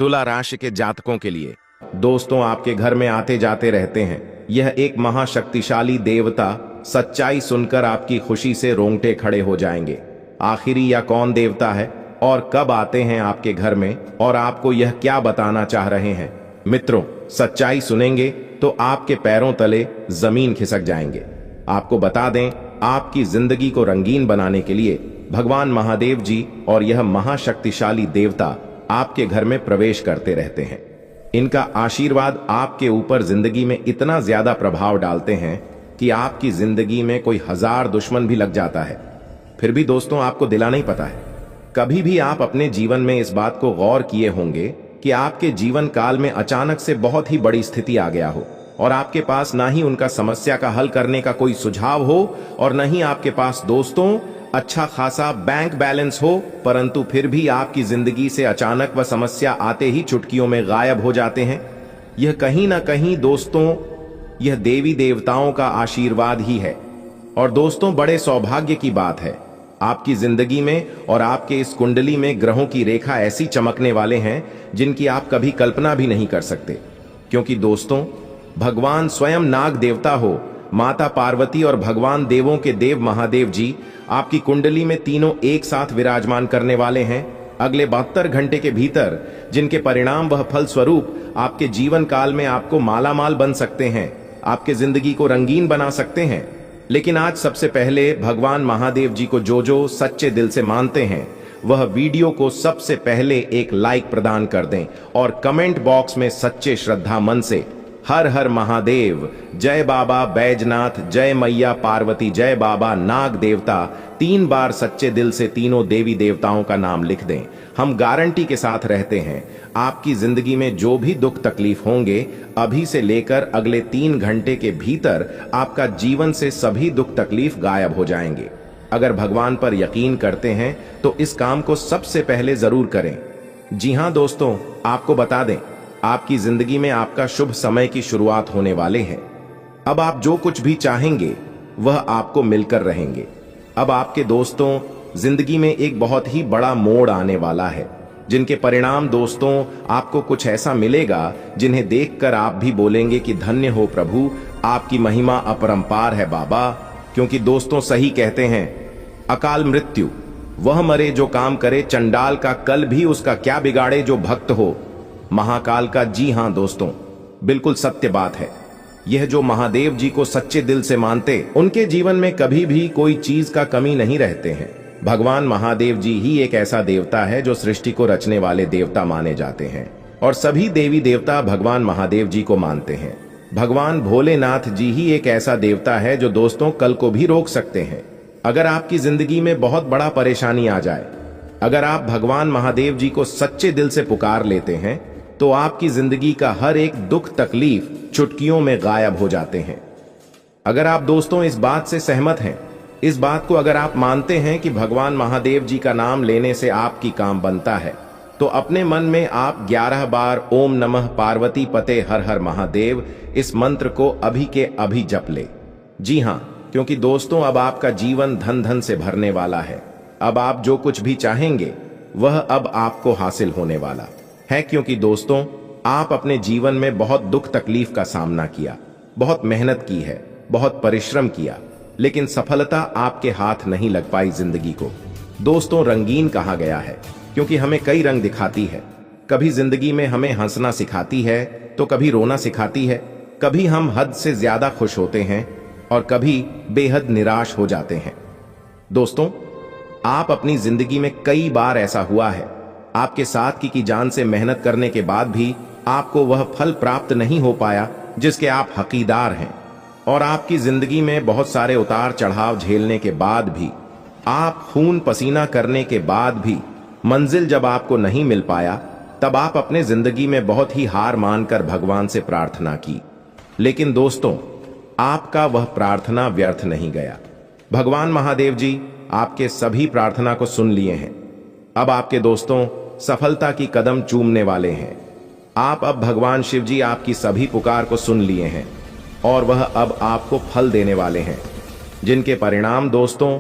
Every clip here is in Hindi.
तुला राशि के जातकों के लिए दोस्तों आपके घर में आते जाते रहते हैं यह एक महाशक्तिशाली देवता। सच्चाई सुनकर आपकी खुशी से रोंगटे खड़े हो जाएंगे। आखिरी यह कौन देवता है और कब आते हैं आपके घर में और आपको यह क्या बताना चाह रहे हैं? मित्रों, सच्चाई सुनेंगे तो आपके पैरों तले जमीन खिसक जाएंगे। आपको बता दें, आपकी जिंदगी को रंगीन बनाने के लिए भगवान महादेव जी और यह महाशक्तिशाली देवता आपके घर में प्रवेश करते रहते हैं। इनका आशीर्वाद आपके ऊपर जिंदगी में इतना ज्यादा प्रभाव डालते हैं कि आपकी जिंदगी में कोई 1000 दुश्मन भी लग जाता है, फिर भी दोस्तों आपको दिला नहीं पता है। कभी भी आप अपने जीवन में इस बात को गौर किए होंगे कि आपके जीवन काल में अचानक से बहुत ही बड़ी स्थिति आ गया हो और आपके पास ना ही उनका समस्या का हल करने का कोई सुझाव हो और न ही आपके पास दोस्तों अच्छा खासा बैंक बैलेंस हो, परंतु फिर भी आपकी जिंदगी से अचानक वह समस्या आते ही चुटकियों में गायब हो जाते हैं। यह कहीं ना कहीं दोस्तों यह देवी देवताओं का आशीर्वाद ही है। और दोस्तों बड़े सौभाग्य की बात है, आपकी जिंदगी में और आपके इस कुंडली में ग्रहों की रेखा ऐसी चमकने वाले हैं जिनकी आप कभी कल्पना भी नहीं कर सकते। क्योंकि दोस्तों भगवान स्वयं नाग देवता हो, माता पार्वती और भगवान देवों के देव महादेव जी आपकी कुंडली में तीनों एक साथ विराजमान करने वाले हैं अगले 72 घंटे के भीतर, जिनके परिणाम वह फल स्वरूप आपके जीवन काल में आपको मालामाल बन सकते हैं, आपके जिंदगी को रंगीन बना सकते हैं। लेकिन आज सबसे पहले भगवान महादेव जी को जो सच्चे दिल से मानते हैं वह वीडियो को सबसे पहले एक लाइक प्रदान कर दें और कमेंट बॉक्स में सच्चे श्रद्धा मन से हर हर महादेव, जय बाबा बैजनाथ, जय मैया पार्वती, जय बाबा नाग देवता 3 बार सच्चे दिल से तीनों देवी देवताओं का नाम लिख दें। हम गारंटी के साथ रहते हैं आपकी जिंदगी में जो भी दुख तकलीफ होंगे अभी से लेकर अगले 3 घंटे के भीतर आपका जीवन से सभी दुख तकलीफ गायब हो जाएंगे। अगर भगवान पर यकीन करते हैं तो इस काम को सबसे पहले जरूर करें। जी हां दोस्तों, आपको बता दें आपकी जिंदगी में आपका शुभ समय की शुरुआत होने वाले हैं। अब आप जो कुछ भी चाहेंगे वह आपको मिलकर रहेंगे। अब आपके दोस्तों जिंदगी में एक बहुत ही बड़ा मोड़ आने वाला है, जिनके परिणाम दोस्तों आपको कुछ ऐसा मिलेगा जिन्हें देखकर आप भी बोलेंगे कि धन्य हो प्रभु, आपकी महिमा अपरंपार है बाबा। क्योंकि दोस्तों सही कहते हैं, अकाल मृत्यु वह मरे जो काम करे, चंडाल का कल भी उसका क्या बिगाड़े जो भक्त हो महाकाल का। जी हां दोस्तों, बिल्कुल सत्य बात है। यह जो महादेव जी को सच्चे दिल से मानते उनके जीवन में कभी भी कोई चीज का कमी नहीं रहते हैं। भगवान महादेव जी ही एक ऐसा देवता है जो सृष्टि को रचने वाले देवता माने जाते हैं और सभी देवी देवता भगवान महादेव जी को मानते हैं। भगवान भोलेनाथ जी ही एक ऐसा देवता है जो दोस्तों कल को भी रोक सकते हैं। अगर आपकी जिंदगी में बहुत बड़ा परेशानी आ जाए, अगर आप भगवान महादेव जी को सच्चे दिल से पुकार लेते हैं तो आपकी जिंदगी का हर एक दुख तकलीफ चुटकियों में गायब हो जाते हैं। अगर आप दोस्तों इस बात से सहमत हैं, इस बात को अगर आप मानते हैं कि भगवान महादेव जी का नाम लेने से आपकी काम बनता है, तो अपने मन में आप 11 बार ओम नमः पार्वती पते हर हर महादेव इस मंत्र को अभी के अभी जप ले। जी हां, क्योंकि दोस्तों अब आपका जीवन धन धन से भरने वाला है। अब आप जो कुछ भी चाहेंगे वह अब आपको हासिल होने वाला है। क्योंकि दोस्तों आप अपने जीवन में बहुत दुख तकलीफ का सामना किया, बहुत मेहनत की है, बहुत परिश्रम किया, लेकिन सफलता आपके हाथ नहीं लग पाई। जिंदगी को दोस्तों रंगीन कहा गया है क्योंकि हमें कई रंग दिखाती है। कभी जिंदगी में हमें हंसना सिखाती है तो कभी रोना सिखाती है, कभी हम हद से ज्यादा खुश होते हैं और कभी बेहद निराश हो जाते हैं। दोस्तों आप अपनी जिंदगी में कई बार ऐसा हुआ है, आपके साथ की जान से मेहनत करने के बाद भी आपको वह फल प्राप्त नहीं हो पाया जिसके आप हकीदार हैं, और आपकी जिंदगी में बहुत सारे उतार चढ़ाव झेलने के बाद भी, आप खून पसीना करने के बाद भी मंजिल जब आपको नहीं मिल पाया, तब आप अपने जिंदगी में बहुत ही हार मानकर भगवान से प्रार्थना की। लेकिन दोस्तों आपका वह प्रार्थना व्यर्थ नहीं गया। भगवान महादेव जी आपके सभी प्रार्थना को सुन लिए हैं। अब आपके दोस्तों सफलता की कदम चूमने वाले हैं। आप अब भगवान शिव जी आपकी सभी पुकार को सुन लिए हैं और वह अब आपको फल देने वाले हैं, जिनके परिणाम दोस्तों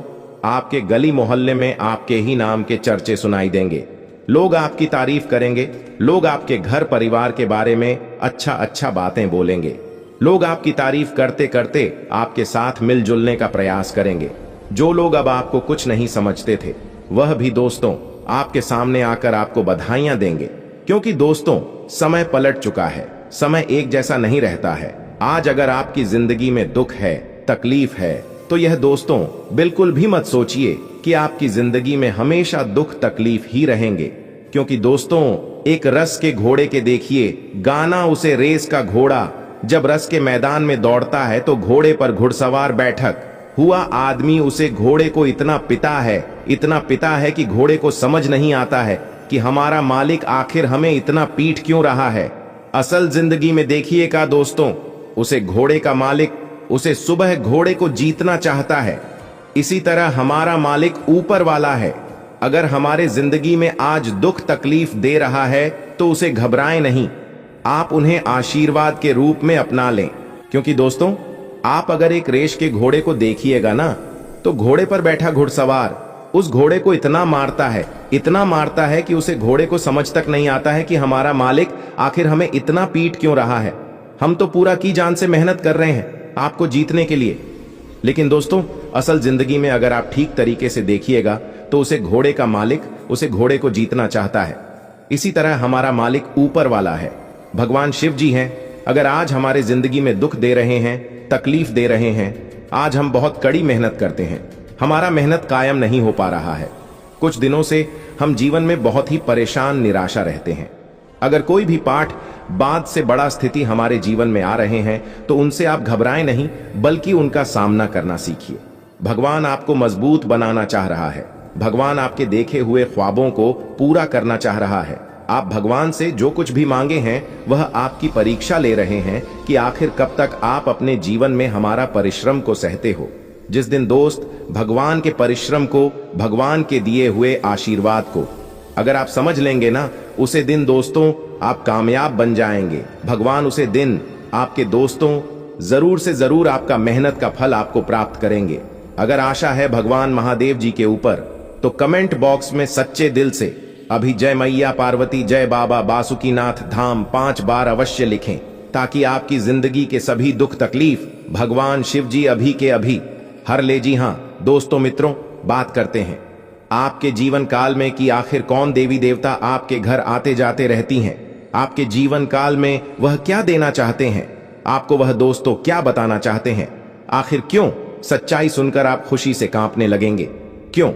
आपके गली मोहल्ले में आपके ही नाम के चर्चे सुनाई देंगे। लोग आपकी तारीफ करेंगे, लोग आपके घर परिवार के बारे में अच्छा अच्छा बातें बोलेंगे, लोग आपकी तारीफ करते करते आपके साथ मिलजुलने का प्रयास करेंगे। जो लोग अब आपको कुछ नहीं समझते थे, वह भी दोस्तों आपके सामने आकर आपको बधाइयां देंगे, क्योंकि दोस्तों समय पलट चुका है, समय एक जैसा नहीं रहता है। आज अगर आपकी जिंदगी में दुख है, तकलीफ है, तो यह दोस्तों बिल्कुल भी मत सोचिए कि आपकी जिंदगी में हमेशा दुख तकलीफ ही रहेंगे, क्योंकि दोस्तों एक रस के घोड़े के देखिए गाना उसे रेस का घोड़ा, जब रस के मैदान में दौड़ता है तो घोड़े पर घुड़सवार बैठक हुआ आदमी उसे घोड़े को इतना पिता है कि घोड़े को समझ नहीं आता है कि हमारा मालिक आखिर हमें इतना पीट क्यों रहा है। असल जिंदगी में देखिएगा दोस्तों, उसे घोड़े का मालिक उसे सुबह घोड़े को जीतना चाहता है। इसी तरह हमारा मालिक ऊपर वाला है। अगर हमारे जिंदगी में आज दुख तकलीफ दे रहा है तो उसे घबराएं नहीं, आप उन्हें आशीर्वाद के रूप में अपना लें। क्योंकि दोस्तों आप अगर एक रेस के घोड़े को देखिएगा ना, तो घोड़े पर बैठा घुड़सवार उस घोड़े को इतना मारता है कि उसे घोड़े को समझ तक नहीं आता है कि हमारा मालिक आखिर हमें इतना पीट क्यों रहा है। हम तो पूरा की जान से मेहनत कर रहे हैं आपको जीतने के लिए। लेकिन दोस्तों असल जिंदगी में अगर आप ठीक तरीके से देखिएगा तो उसे घोड़े का मालिक उसे घोड़े को जीतना चाहता है। इसी तरह हमारा मालिक ऊपर वाला है, भगवान शिव जी हैं। अगर आज हमारे जिंदगी में दुख दे रहे हैं, तकलीफ दे रहे हैं, आज हम बहुत कड़ी मेहनत करते हैं, हमारा मेहनत कायम नहीं हो पा रहा है, कुछ दिनों से हम जीवन में बहुत ही परेशान निराशा रहते हैं। अगर कोई भी पाठ बाद से बड़ा स्थिति हमारे जीवन में आ रहे हैं तो उनसे आप घबराएं नहीं, बल्कि उनका सामना करना सीखिए। भगवान आपको मजबूत बनाना चाह रहा है, भगवान आपके देखे हुए ख्वाबों को पूरा करना चाह रहा है। आप भगवान से जो कुछ भी मांगे हैं वह आपकी परीक्षा ले रहे हैं कि आखिर कब तक आप अपने जीवन में हमारा परिश्रम को सहते हो। जिस दिन दोस्त भगवान के परिश्रम को, भगवान के दिए हुए आशीर्वाद को अगर आप समझ लेंगे ना, उसे दिन दोस्तों आप कामयाब बन जाएंगे। भगवान उसे दिन आपके दोस्तों जरूर से जरूर आपका मेहनत का फल आपको प्राप्त करेंगे। अगर आशा है भगवान महादेव जी के ऊपर तो कमेंट बॉक्स में सच्चे दिल से अभी जय मैया पार्वती, जय बाबा बासुकीनाथ धाम 5 बार अवश्य लिखें, ताकि आपकी जिंदगी के सभी दुख तकलीफ भगवान शिव जी अभी के अभी हर ले। जी हां दोस्तों मित्रों, बात करते हैं आपके जीवन काल में कि आखिर कौन देवी देवता आपके घर आते जाते रहती हैं। आपके जीवन काल में वह क्या देना चाहते हैं, आपको वह दोस्तों क्या बताना चाहते हैं। आखिर क्यों सच्चाई सुनकर आप खुशी से कांपने लगेंगे, क्यों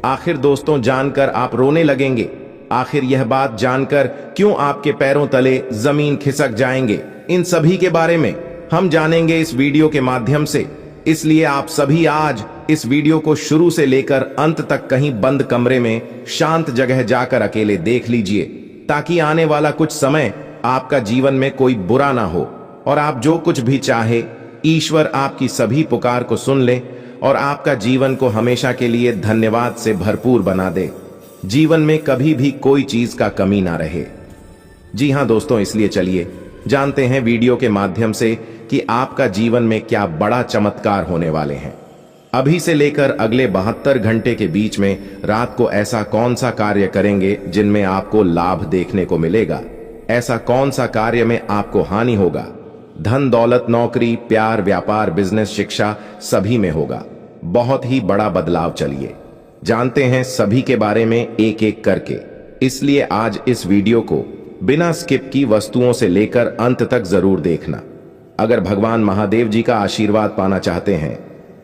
आखिर दोस्तों जानकर आप रोने लगेंगे, आखिर यह बात जानकर क्यों आपके पैरों तले जमीन खिसक जाएंगे। इन सभी के बारे में हम जानेंगे इस वीडियो के माध्यम से। इसलिए आप सभी आज इस वीडियो को शुरू से लेकर अंत तक कहीं बंद कमरे में शांत जगह जाकर अकेले देख लीजिए, ताकि आने वाला कुछ समय आपका जीवन में कोई बुरा ना हो और आप जो कुछ भी चाहे ईश्वर आपकी सभी पुकार को सुन ले और आपका जीवन को हमेशा के लिए धन्यवाद से भरपूर बना दे। जीवन में कभी भी कोई चीज का कमी ना रहे। जी हां दोस्तों, इसलिए चलिए जानते हैं वीडियो के माध्यम से कि आपका जीवन में क्या बड़ा चमत्कार होने वाले हैं। अभी से लेकर अगले 72 घंटे के बीच में रात को ऐसा कौन सा कार्य करेंगे जिनमें आपको लाभ देखने को मिलेगा, ऐसा कौन सा कार्य में आपको हानि होगा। धन दौलत, नौकरी, प्यार, व्यापार, बिजनेस, शिक्षा सभी में होगा बहुत ही बड़ा बदलाव। चलिए जानते हैं सभी के बारे में एक एक करके। इसलिए आज इस वीडियो को बिना स्किप की वस्तुओं से लेकर अंत तक जरूर देखना। अगर भगवान महादेव जी का आशीर्वाद पाना चाहते हैं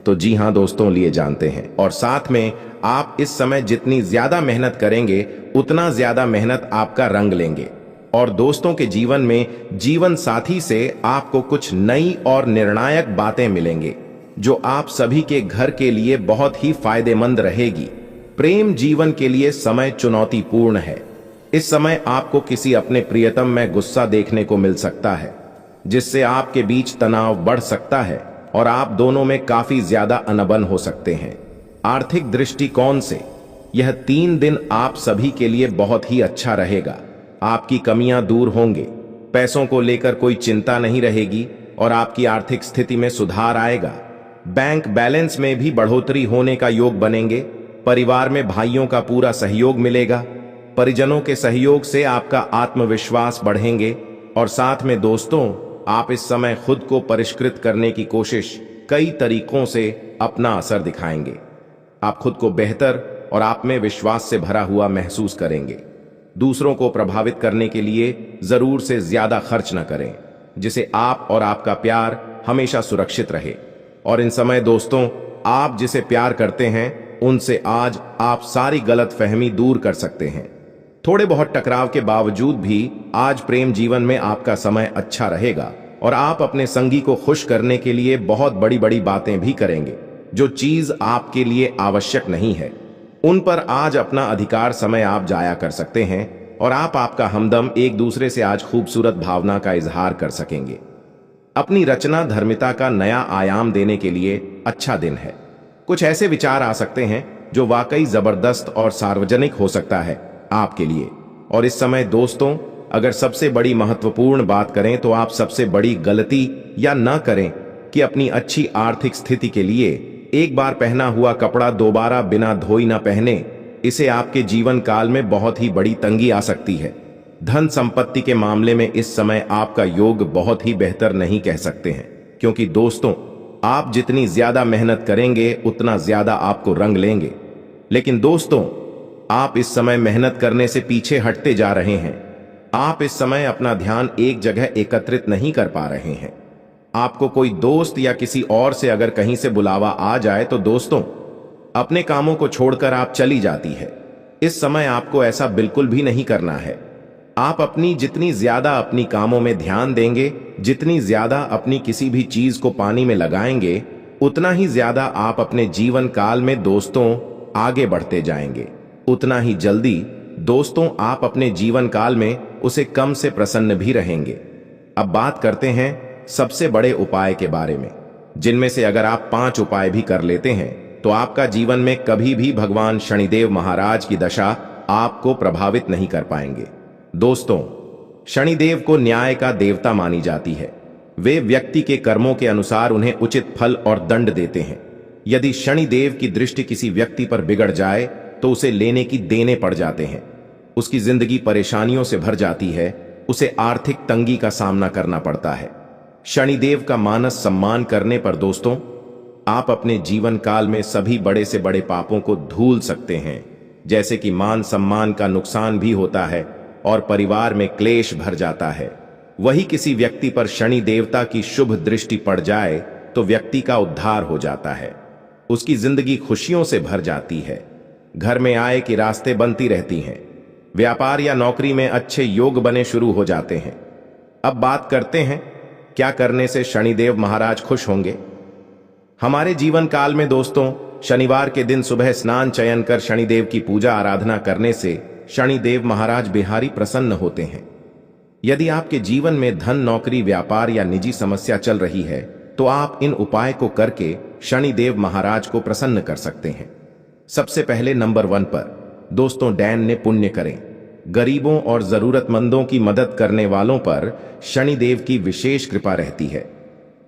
तो जी हां दोस्तों, लिए जानते हैं। और साथ में आप इस समय जितनी ज्यादा मेहनत करेंगे उतना ज्यादा मेहनत आपका रंग लेंगे। और दोस्तों के जीवन में जीवन साथी से आपको कुछ नई और निर्णायक बातें मिलेंगे जो आप सभी के घर के लिए बहुत ही फायदेमंद रहेगी। प्रेम जीवन के लिए समय चुनौतीपूर्ण है। इस समय आपको किसी अपने प्रियतम में गुस्सा देखने को मिल सकता है, जिससे आपके बीच तनाव बढ़ सकता है और आप दोनों में काफी ज्यादा अनबन हो सकते हैं। आर्थिक दृष्टिकोण से यह 3 दिन आप सभी के लिए बहुत ही अच्छा रहेगा। आपकी कमियां दूर होंगे, पैसों को लेकर कोई चिंता नहीं रहेगी और आपकी आर्थिक स्थिति में सुधार आएगा। बैंक बैलेंस में भी बढ़ोतरी होने का योग बनेंगे। परिवार में भाइयों का पूरा सहयोग मिलेगा। परिजनों के सहयोग से आपका आत्मविश्वास बढ़ेंगे और साथ में दोस्तों आप इस समय खुद को परिष्कृत करने की कोशिश कई तरीकों से अपना असर दिखाएंगे। आप खुद को बेहतर और आप में विश्वास से भरा हुआ महसूस करेंगे। दूसरों को प्रभावित करने के लिए जरूर से ज्यादा खर्च न करें, जिसे आप और आपका प्यार हमेशा सुरक्षित रहे। और इन समय दोस्तों आप जिसे प्यार करते हैं उनसे आज आप सारी गलतफहमी दूर कर सकते हैं। थोड़े बहुत टकराव के बावजूद भी आज प्रेम जीवन में आपका समय अच्छा रहेगा और आप अपने संगी को खुश करने के लिए बहुत बड़ी बड़ी बातें भी करेंगे। जो चीज आपके लिए आवश्यक नहीं है उन पर आज अपना अधिकार समय आप जाया कर सकते हैं और आप आपका हमदम एक दूसरे से आज खूबसूरत भावना का इजहार कर सकेंगे। अपनी रचना धर्मिता का नया आयाम देने के लिए अच्छा दिन है। कुछ ऐसे विचार आ सकते हैं जो वाकई जबरदस्त और सार्वजनिक हो सकता है आपके लिए। और इस समय दोस्तों अगर सबसे बड़ी महत्वपूर्ण बात करें तो आप सबसे बड़ी गलती या न करें कि अपनी अच्छी आर्थिक स्थिति के लिए एक बार पहना हुआ कपड़ा दोबारा बिना धोई न पहने। इसे आपके जीवन काल में बहुत ही बड़ी तंगी आ सकती है। धन संपत्ति के मामले में इस समय आपका योग बहुत ही बेहतर नहीं कह सकते हैं, क्योंकि दोस्तों आप जितनी ज्यादा मेहनत करेंगे उतना ज्यादा आपको रंग लेंगे। लेकिन दोस्तों आप इस समय मेहनत करने से पीछे हटते जा रहे हैं। आप इस समय अपना ध्यान एक जगह एकत्रित नहीं कर पा रहे हैं। आपको कोई दोस्त या किसी और से अगर कहीं से बुलावा आ जाए तो दोस्तों अपने कामों को छोड़कर आप चली जाती है। इस समय आपको ऐसा बिल्कुल भी नहीं करना है। आप अपनी जितनी ज्यादा अपनी कामों में ध्यान देंगे, जितनी ज्यादा अपनी किसी भी चीज को पानी में लगाएंगे, उतना ही ज्यादा आप अपने जीवन काल में दोस्तों आगे बढ़ते जाएंगे। उतना ही जल्दी दोस्तों आप अपने जीवन काल में उसे कम से प्रसन्न भी रहेंगे। अब बात करते हैं सबसे बड़े उपाय के बारे में, जिनमें से अगर आप 5 उपाय भी कर लेते हैं तो आपका जीवन में कभी भी भगवान शनिदेव महाराज की दशा आपको प्रभावित नहीं कर पाएंगे। दोस्तों शनिदेव को न्याय का देवता मानी जाती है। वे व्यक्ति के कर्मों के अनुसार उन्हें उचित फल और दंड देते हैं। यदि शनिदेव की दृष्टि किसी व्यक्ति पर बिगड़ जाए तो उसे लेने की देने पड़ जाते हैं। उसकी जिंदगी परेशानियों से भर जाती है, उसे आर्थिक तंगी का सामना करना पड़ता है। शनिदेव का मानस सम्मान करने पर दोस्तों आप अपने जीवन काल में सभी बड़े से बड़े पापों को धूल सकते हैं, जैसे कि मान सम्मान का नुकसान भी होता है और परिवार में क्लेश भर जाता है। वही किसी व्यक्ति पर शनि देवता की शुभ दृष्टि पड़ जाए तो व्यक्ति का उद्धार हो जाता है, उसकी जिंदगी खुशियों से भर जाती है, घर में आय की रास्ते बनती रहती हैं, व्यापार या नौकरी में अच्छे योग बने शुरू हो जाते हैं। अब बात करते हैं क्या करने से शनिदेव महाराज खुश होंगे। हमारे जीवन काल में दोस्तों शनिवार के दिन सुबह स्नान चयन कर शनिदेव की पूजा आराधना करने से शनिदेव महाराज बिहारी प्रसन्न होते हैं। यदि आपके जीवन में धन, नौकरी, व्यापार या निजी समस्या चल रही है तो आप इन उपाय को करके शनिदेव महाराज को प्रसन्न कर सकते हैं। सबसे पहले नंबर 1 पर दोस्तों दैन्य पुण्य करें। गरीबों और जरूरतमंदों की मदद करने वालों पर शनिदेव की विशेष कृपा रहती है।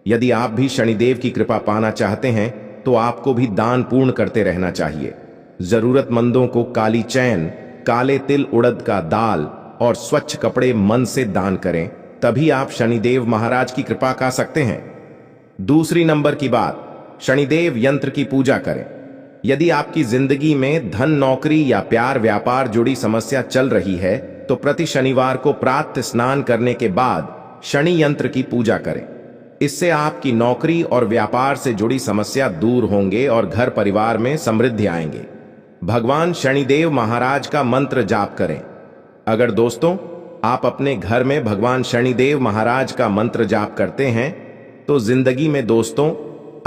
यदि आप भी शनिदेव की कृपा पाना चाहते हैं तो आपको भी दान पूर्ण करते रहना चाहिए। जरूरतमंदों को काली चैन, काले तिल, उड़द का दाल और स्वच्छ कपड़े मन से दान करें, तभी आप शनिदेव महाराज की कृपा पा सकते हैं। दूसरी नंबर की बात, शनिदेव यंत्र की पूजा करें। यदि आपकी जिंदगी में धन, नौकरी या प्यार व्यापार जुड़ी समस्या चल रही है तो प्रति शनिवार को प्रातः स्नान करने के बाद शनि यंत्र की पूजा करें। इससे आपकी नौकरी और व्यापार से जुड़ी समस्या दूर होंगे और घर परिवार में समृद्धि आएंगे। भगवान शनिदेव महाराज का मंत्र जाप करें। अगर दोस्तों आप अपने घर में भगवान शनिदेव महाराज का मंत्र जाप करते हैं तो जिंदगी में दोस्तों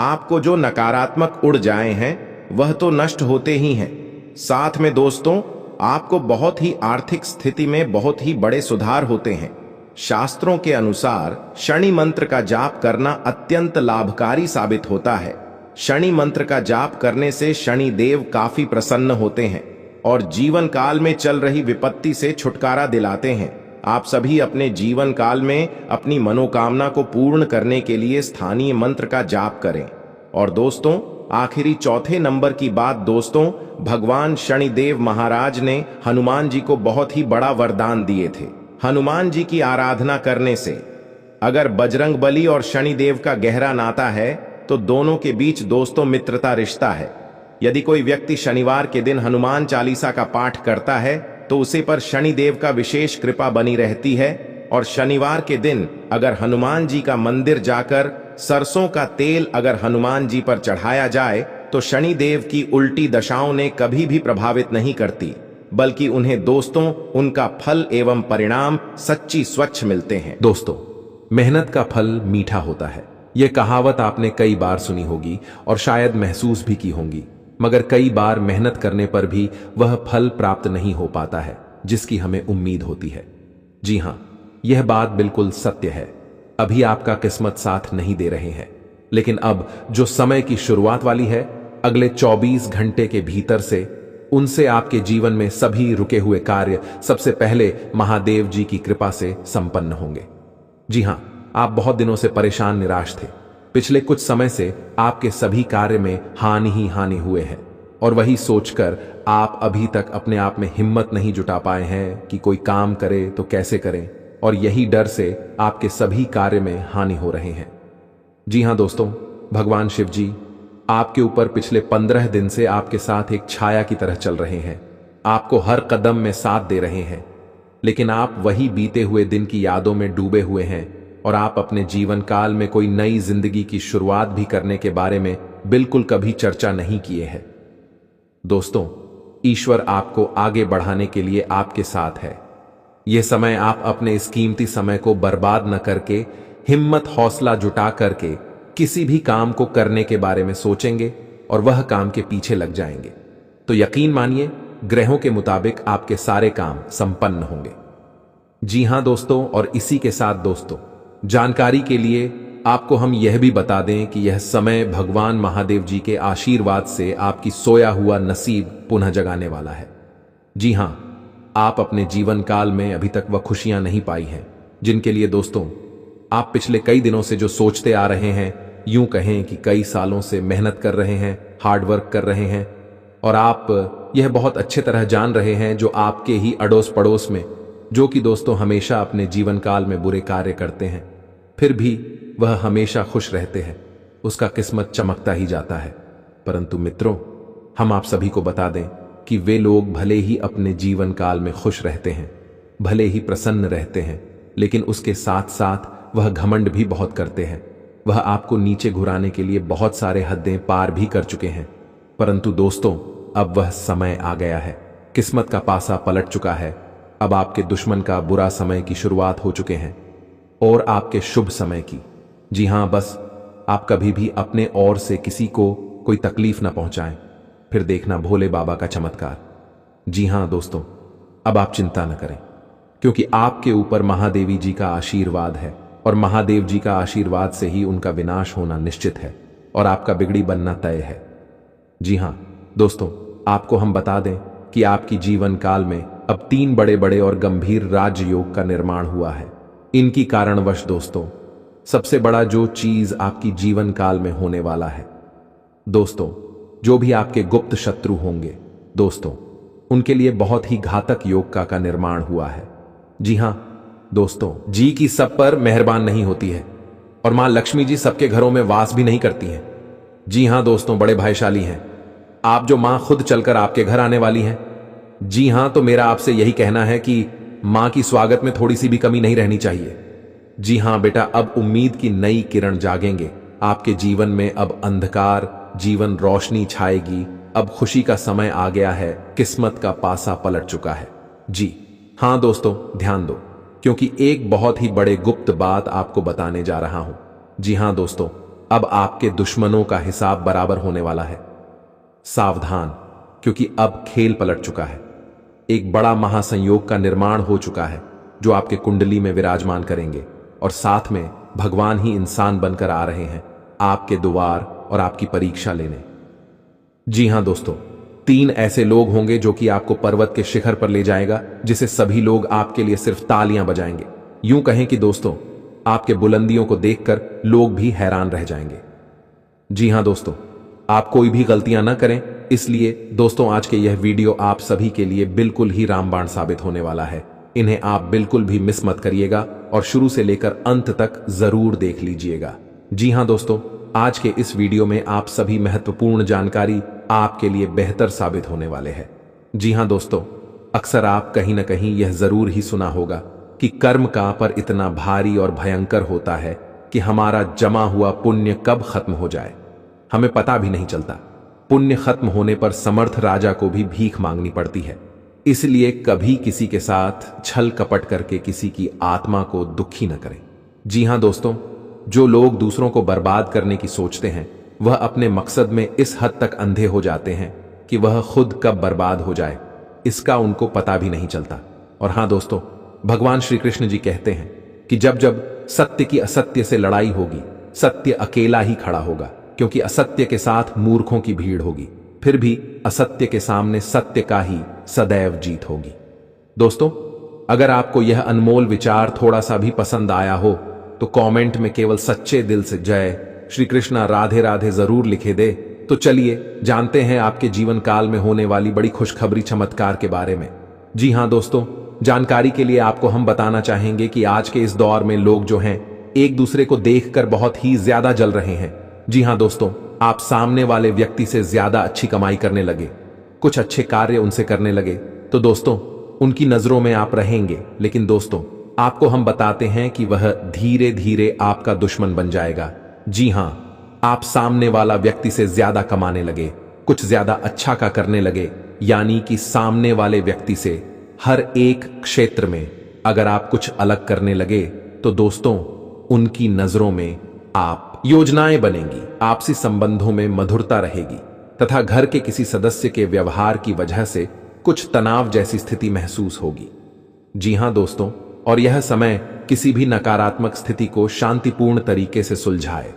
आपको जो नकारात्मक उड़ जाए हैं वह तो नष्ट होते ही हैं, साथ में दोस्तों आपको बहुत ही आर्थिक स्थिति में बहुत ही बड़े सुधार होते हैं। शास्त्रों के अनुसार शनि मंत्र का जाप करना अत्यंत लाभकारी साबित होता है। शनि मंत्र का जाप करने से शनि देव काफी प्रसन्न होते हैं और जीवन काल में चल रही विपत्ति से छुटकारा दिलाते हैं। आप सभी अपने जीवन काल में अपनी मनोकामना को पूर्ण करने के लिए स्थानीय मंत्र का जाप करें। और दोस्तों आखिरी चौथे नंबर की बात दोस्तों, भगवान शनिदेव महाराज ने हनुमान जी को बहुत ही बड़ा वरदान दिए थे। हनुमान जी की आराधना करने से अगर बजरंगबली और शनिदेव का गहरा नाता है तो दोनों के बीच दोस्तों मित्रता रिश्ता है। यदि कोई व्यक्ति शनिवार के दिन हनुमान चालीसा का पाठ करता है तो उसे पर शनिदेव का विशेष कृपा बनी रहती है। और शनिवार के दिन अगर हनुमान जी का मंदिर जाकर सरसों का तेल अगर हनुमान जी पर चढ़ाया जाए तो शनिदेव की उल्टी दशाओं ने कभी भी प्रभावित नहीं करती, बल्कि उन्हें दोस्तों उनका फल एवं परिणाम सच्ची स्वच्छ मिलते हैं। दोस्तों, मेहनत का फल मीठा होता है, यह कहावत आपने कई बार सुनी होगी और शायद महसूस भी की होगी, मगर कई बार मेहनत करने पर भी वह फल प्राप्त नहीं हो पाता है जिसकी हमें उम्मीद होती है। जी हां, यह बात बिल्कुल सत्य है। अभी आपका किस्मत साथ नहीं दे रहे हैं, लेकिन अब जो समय की शुरुआत वाली है, अगले 24 घंटे के भीतर से उनसे आपके जीवन में सभी रुके हुए कार्य सबसे पहले महादेव जी की कृपा से संपन्न होंगे। जी हां, आप बहुत दिनों से परेशान निराश थे। पिछले कुछ समय से आपके सभी कार्य में हानि ही हानि हुए हैं और वही सोचकर आप अभी तक अपने आप में हिम्मत नहीं जुटा पाए हैं कि कोई काम करे तो कैसे करें, और यही डर से आपके सभी कार्य में हानि हो रहे हैं। जी हां दोस्तों, भगवान शिव जी आपके ऊपर पिछले 15 दिन से आपके साथ एक छाया की तरह चल रहे हैं, आपको हर कदम में साथ दे रहे हैं, लेकिन आप वही बीते हुए दिन की यादों में डूबे हुए हैं और आप अपने जीवन काल में कोई नई जिंदगी की शुरुआत भी करने के बारे में बिल्कुल कभी चर्चा नहीं किए हैं। दोस्तों, ईश्वर आपको आगे बढ़ाने के लिए आपके साथ है। यह समय आप अपने इस कीमती समय को बर्बाद न करके हिम्मत हौसला जुटा करके किसी भी काम को करने के बारे में सोचेंगे और वह काम के पीछे लग जाएंगे तो यकीन मानिए ग्रहों के मुताबिक आपके सारे काम संपन्न होंगे। जी हां दोस्तों, और इसी के साथ दोस्तों, जानकारी के लिए आपको हम यह भी बता दें कि यह समय भगवान महादेव जी के आशीर्वाद से आपकी सोया हुआ नसीब पुनः जगाने वाला है। जी हां, आप अपने जीवन काल में अभी तक वह खुशियां नहीं पाई हैं जिनके लिए दोस्तों आप पिछले कई दिनों से जो सोचते आ रहे हैं, यूं कहें कि कई सालों से मेहनत कर रहे हैं, हार्ड वर्क कर रहे हैं, और आप यह बहुत अच्छे तरह जान रहे हैं जो आपके ही अड़ोस पड़ोस में, जो कि दोस्तों हमेशा अपने जीवन काल में बुरे कार्य करते हैं, फिर भी वह हमेशा खुश रहते हैं, उसका किस्मत चमकता ही जाता है। परंतु मित्रों, हम आप सभी को बता दें कि वे लोग भले ही अपने जीवन काल में खुश रहते हैं, भले ही प्रसन्न रहते हैं, लेकिन उसके साथ साथ वह घमंड भी बहुत करते हैं। वह आपको नीचे घुराने के लिए बहुत सारे हदें पार भी कर चुके हैं। परंतु दोस्तों, अब वह समय आ गया है, किस्मत का पासा पलट चुका है। अब आपके दुश्मन का बुरा समय की शुरुआत हो चुके हैं और आपके शुभ समय की। जी हां, बस आप कभी भी अपने ओर से किसी को कोई तकलीफ ना पहुंचाएं, फिर देखना भोले बाबा का चमत्कार। जी हां दोस्तों, अब आप चिंता न करें, क्योंकि आपके ऊपर महादेवी जी का आशीर्वाद है और महादेव जी का आशीर्वाद से ही उनका विनाश होना निश्चित है और आपका बिगड़ी बनना तय है। जी हां दोस्तों, आपको हम बता दें कि आपकी जीवन काल में अब 3 बड़े बड़े और गंभीर राजयोग का निर्माण हुआ है। इनकी कारणवश दोस्तों सबसे बड़ा जो चीज आपकी जीवन काल में होने वाला है दोस्तों, जो भी आपके गुप्त शत्रु होंगे दोस्तों, उनके लिए बहुत ही घातक योग का निर्माण हुआ है। जी हां दोस्तों, जी की सब पर मेहरबान नहीं होती है और मां लक्ष्मी जी सबके घरों में वास भी नहीं करती हैं। जी हां दोस्तों, बड़े भाग्यशाली हैं आप जो मां खुद चलकर आपके घर आने वाली हैं। जी हां, तो मेरा आपसे यही कहना है कि मां की स्वागत में थोड़ी सी भी कमी नहीं रहनी चाहिए। जी हां बेटा, अब उम्मीद की नई किरण जागेंगे आपके जीवन में। अब अंधकार जीवन रोशनी छाएगी। अब खुशी का समय आ गया है, किस्मत का पासा पलट चुका है। जी हां दोस्तों, ध्यान दो, क्योंकि एक बहुत ही बड़े गुप्त बात आपको बताने जा रहा हूं। जी हां दोस्तों, अब आपके दुश्मनों का हिसाब बराबर होने वाला है। सावधान, क्योंकि अब खेल पलट चुका है। एक बड़ा महासंयोग का निर्माण हो चुका है जो आपके कुंडली में विराजमान करेंगे और साथ में भगवान ही इंसान बनकर आ रहे हैं आपके द्वार और आपकी परीक्षा लेने। जी हां दोस्तों, 3 ऐसे लोग होंगे जो कि आपको पर्वत के शिखर पर ले जाएगा, जिसे सभी लोग आपके लिए सिर्फ तालियां बजाएंगे। यूं कहें कि दोस्तों, आपके बुलंदियों को देखकर लोग भी हैरान रह जाएंगे। जी हां दोस्तों, आप कोई भी गलतियां न करें। इसलिए दोस्तों आज के यह वीडियो आप सभी के लिए बिल्कुल ही रामबाण साबित होने वाला है। इन्हें आप बिल्कुल भी मिस मत करिएगा और शुरू से लेकर अंत तक जरूर देख लीजिएगा। जी हां दोस्तों, आज के इस वीडियो में आप सभी महत्वपूर्ण जानकारी आपके लिए बेहतर साबित होने वाले हैं। जी हां दोस्तों, अक्सर आप कहीं न कहीं यह जरूर ही सुना होगा कि कर्म का पर इतना भारी और भयंकर होता है कि हमारा जमा हुआ पुण्य कब खत्म हो जाए हमें पता भी नहीं चलता। पुण्य खत्म होने पर समर्थ राजा को भी भीख मांगनी पड़ती है। इसलिए कभी किसी के साथ छल कपट करके किसी की आत्मा को दुखी न करें। जी हां दोस्तों, जो लोग दूसरों को बर्बाद करने की सोचते हैं वह अपने मकसद में इस हद तक अंधे हो जाते हैं कि वह खुद कब बर्बाद हो जाए इसका उनको पता भी नहीं चलता। और हां दोस्तों, भगवान श्री कृष्ण जी कहते हैं कि जब जब सत्य की असत्य से लड़ाई होगी, सत्य अकेला ही खड़ा होगा, क्योंकि असत्य के साथ मूर्खों की भीड़ होगी। फिर भी असत्य के सामने सत्य का ही सदैव जीत होगी। दोस्तों, अगर आपको यह अनमोल विचार थोड़ा सा भी पसंद आया हो तो कमेंट में केवल सच्चे दिल से जय श्री कृष्णा राधे राधे जरूर लिखे दे। तो चलिए जानते हैं आपके जीवन काल में होने वाली बड़ी खुशखबरी चमत्कार के बारे में। जी हां दोस्तों, जानकारी के लिए आपको हम बताना चाहेंगे कि आज के इस दौर में लोग जो हैं एक दूसरे को देखकर बहुत ही ज्यादा जल रहे हैं। जी हां दोस्तों, आप सामने वाले व्यक्ति से ज्यादा अच्छी कमाई करने लगे, कुछ अच्छे कार्य उनसे करने लगे तो दोस्तों उनकी नजरों में आप रहेंगे। लेकिन दोस्तों आपको हम बताते हैं कि वह धीरे धीरे आपका दुश्मन बन जाएगा। जी हां, आप सामने वाला व्यक्ति से ज्यादा कमाने लगे, कुछ ज्यादा अच्छा का करने लगे, यानी कि सामने वाले व्यक्ति से हर एक क्षेत्र में अगर आप कुछ अलग करने लगे तो दोस्तों उनकी नजरों में आप योजनाएं बनेंगी, आपसी संबंधों में मधुरता रहेगी तथा घर के किसी सदस्य के व्यवहार की वजह से कुछ तनाव जैसी स्थिति महसूस होगी। जी हां दोस्तों, और यह समय किसी भी नकारात्मक स्थिति को शांतिपूर्ण तरीके से सुलझाए,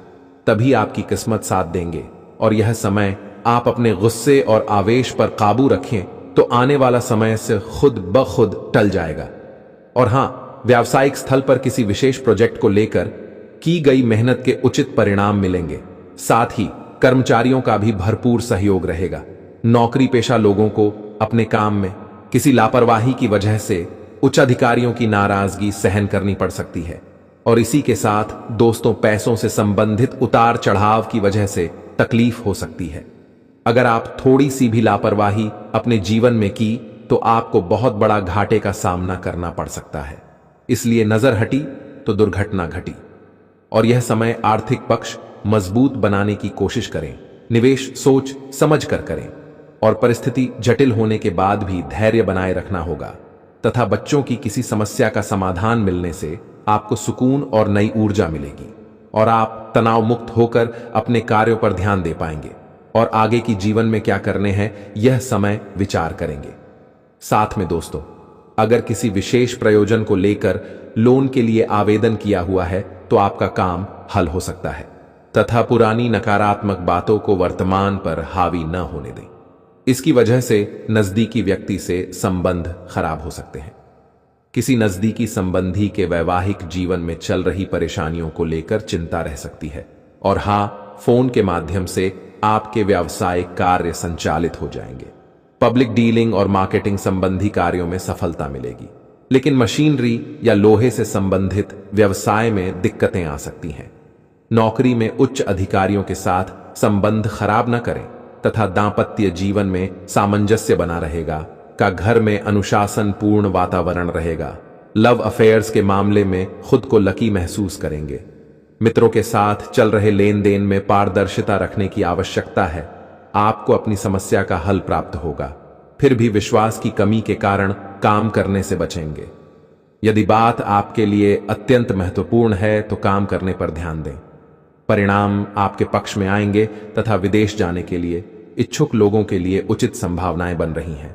तभी आपकी किस्मत साथ देंगे। और यह समय आप अपने गुस्से और आवेश पर काबू रखें तो आने वाला समय से खुद ब खुद टल जाएगा। और हां, व्यावसायिक स्थल पर किसी विशेष प्रोजेक्ट को लेकर की गई मेहनत के उचित परिणाम मिलेंगे। साथ ही कर्मचारियों का भी भरपूर सहयोग रहेगा। नौकरी पेशा लोगों को अपने काम में किसी लापरवाही की वजह से उच्च अधिकारियों की नाराजगी सहन करनी पड़ सकती है। और इसी के साथ दोस्तों पैसों से संबंधित उतार चढ़ाव की वजह से तकलीफ हो सकती है। अगर आप थोड़ी सी भी लापरवाही अपने जीवन में की तो आपको बहुत बड़ा घाटे का सामना करना पड़ सकता है। इसलिए नजर हटी तो दुर्घटना घटी। और यह समय आर्थिक पक्ष मजबूत बनाने की कोशिश करें, निवेश सोच समझ कर करें और परिस्थिति जटिल होने के बाद भी धैर्य बनाए रखना होगा। तथा बच्चों की किसी समस्या का समाधान मिलने से आपको सुकून और नई ऊर्जा मिलेगी और आप तनाव मुक्त होकर अपने कार्यों पर ध्यान दे पाएंगे और आगे की जीवन में क्या करने हैं यह समय विचार करेंगे। साथ में दोस्तों, अगर किसी विशेष प्रयोजन को लेकर लोन के लिए आवेदन किया हुआ है तो आपका काम हल हो सकता है तथा पुरानी नकारात्मक बातों को वर्तमान पर हावी न होने दें। इसकी वजह से नजदीकी व्यक्ति से संबंध खराब हो सकते हैं। किसी नजदीकी संबंधी के वैवाहिक जीवन में चल रही परेशानियों को लेकर चिंता रह सकती है। और हां, फोन के माध्यम से आपके व्यावसायिक कार्य संचालित हो जाएंगे। पब्लिक डीलिंग और मार्केटिंग संबंधी कार्यों में सफलता मिलेगी, लेकिन मशीनरी या लोहे से संबंधित व्यवसाय में दिक्कतें आ सकती हैं। नौकरी में उच्च अधिकारियों के साथ संबंध खराब न करें तथा दांपत्य जीवन में सामंजस्य बना रहेगा। का घर में अनुशासन पूर्ण वातावरण रहेगा। लव अफेयर्स के मामले में खुद को लकी महसूस करेंगे। मित्रों के साथ चल रहे लेन देन में पारदर्शिता रखने की आवश्यकता है। आपको अपनी समस्या का हल प्राप्त होगा, फिर भी विश्वास की कमी के कारण काम करने से बचेंगे। यदि बात आपके लिए अत्यंत महत्वपूर्ण है तो काम करने पर ध्यान दें। परिणाम आपके पक्ष में आएंगे तथा विदेश जाने के लिए इच्छुक लोगों के लिए उचित संभावनाएं बन रही हैं।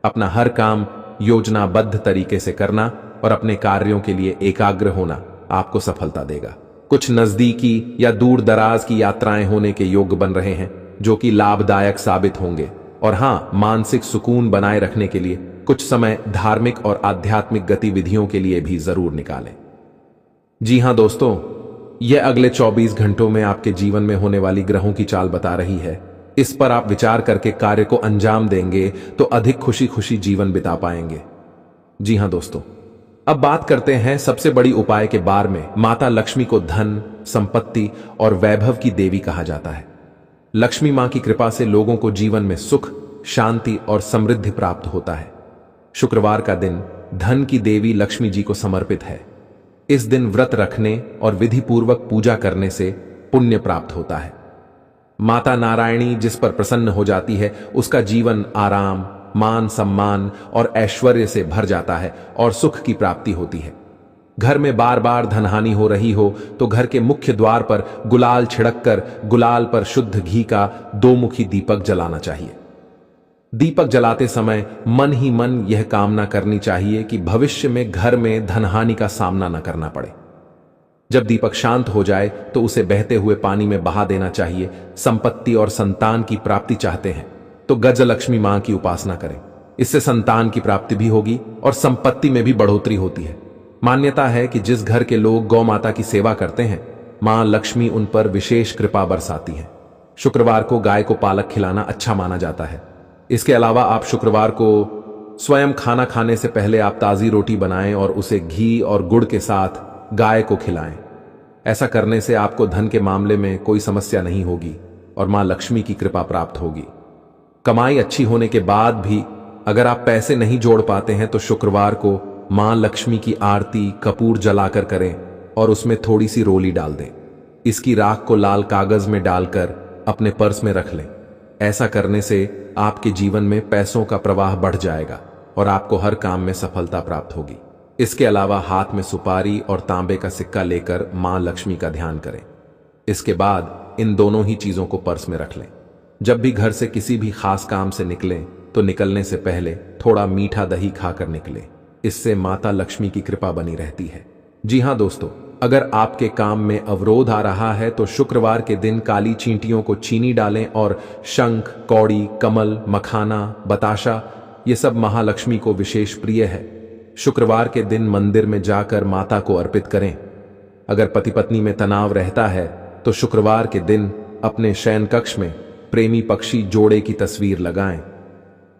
अपना हर काम योजनाबद्ध तरीके से करना और अपने कार्यों के लिए एकाग्र होना आपको सफलता देगा। कुछ नजदीकी या दूर दराज की यात्राएं होने के योग्य बन रहे हैं जो कि लाभदायक साबित होंगे। और हां, मानसिक सुकून बनाए रखने के लिए कुछ समय धार्मिक और आध्यात्मिक गतिविधियों के लिए भी जरूर निकालें। जी हां दोस्तों, यह अगले 24 घंटों में आपके जीवन में होने वाली ग्रहों की चाल बता रही है इस पर आप विचार करके कार्य को अंजाम देंगे तो अधिक खुशी खुशी जीवन बिता पाएंगे। जी हां दोस्तों, अब बात करते हैं सबसे बड़ी उपाय के बारे में। माता लक्ष्मी को धन, संपत्ति और वैभव की देवी कहा जाता है। लक्ष्मी मां की कृपा से लोगों को जीवन में सुख, शांति और समृद्धि प्राप्त होता है। शुक्रवार का दिन धन की देवी लक्ष्मी जी को समर्पित है। इस दिन व्रत रखने और विधि पूर्वक पूजा करने से पुण्य प्राप्त होता है। माता नारायणी जिस पर प्रसन्न हो जाती है उसका जीवन आराम, मान सम्मान और ऐश्वर्य से भर जाता है और सुख की प्राप्ति होती है। घर में बार बार धनहानि हो रही हो तो घर के मुख्य द्वार पर गुलाल छिड़ककर गुलाल पर शुद्ध घी का 2 मुखी दीपक जलाना चाहिए। दीपक जलाते समय मन ही मन यह कामना करनी चाहिए कि भविष्य में घर में धनहानि का सामना न करना पड़े। जब दीपक शांत हो जाए तो उसे बहते हुए पानी में बहा देना चाहिए। संपत्ति और संतान की प्राप्ति चाहते हैं तो गजलक्ष्मी मां की उपासना करें। इससे संतान की प्राप्ति भी होगी और संपत्ति में भी बढ़ोतरी होती है। मान्यता है कि जिस घर के लोग गौ माता की सेवा करते हैं, मां लक्ष्मी उन पर विशेष कृपा बरसाती है। शुक्रवार को गाय को पालक खिलाना अच्छा माना जाता है। इसके अलावा आप शुक्रवार को स्वयं खाना खाने से पहले आप ताजी रोटी बनाएं और उसे घी और गुड़ के साथ गाय को खिलाएं। ऐसा करने से आपको धन के मामले में कोई समस्या नहीं होगी और मां लक्ष्मी की कृपा प्राप्त होगी। कमाई अच्छी होने के बाद भी अगर आप पैसे नहीं जोड़ पाते हैं तो शुक्रवार को मां लक्ष्मी की आरती कपूर जलाकर करें और उसमें थोड़ी सी रोली डाल दें। इसकी राख को लाल कागज में डालकर अपने पर्स में रख लें। ऐसा करने से आपके जीवन में पैसों का प्रवाह बढ़ जाएगा और आपको हर काम में सफलता प्राप्त होगी। इसके अलावा हाथ में सुपारी और तांबे का सिक्का लेकर मां लक्ष्मी का ध्यान करें। इसके बाद इन दोनों ही चीजों को पर्स में रख लें। जब भी घर से किसी भी खास काम से निकलें तो निकलने से पहले थोड़ा मीठा दही खाकर निकलें। इससे माता लक्ष्मी की कृपा बनी रहती है। जी हां दोस्तों, अगर आपके काम में अवरोध आ रहा है तो शुक्रवार के दिन काली चींटियों को चीनी डालें और शंख, कौड़ी, कमल, मखाना, बताशा ये सब महालक्ष्मी को विशेष प्रिय है। शुक्रवार के दिन मंदिर में जाकर माता को अर्पित करें। अगर पति पत्नी में तनाव रहता है तो शुक्रवार के दिन अपने शयन कक्ष में प्रेमी पक्षी जोड़े की तस्वीर लगाएं।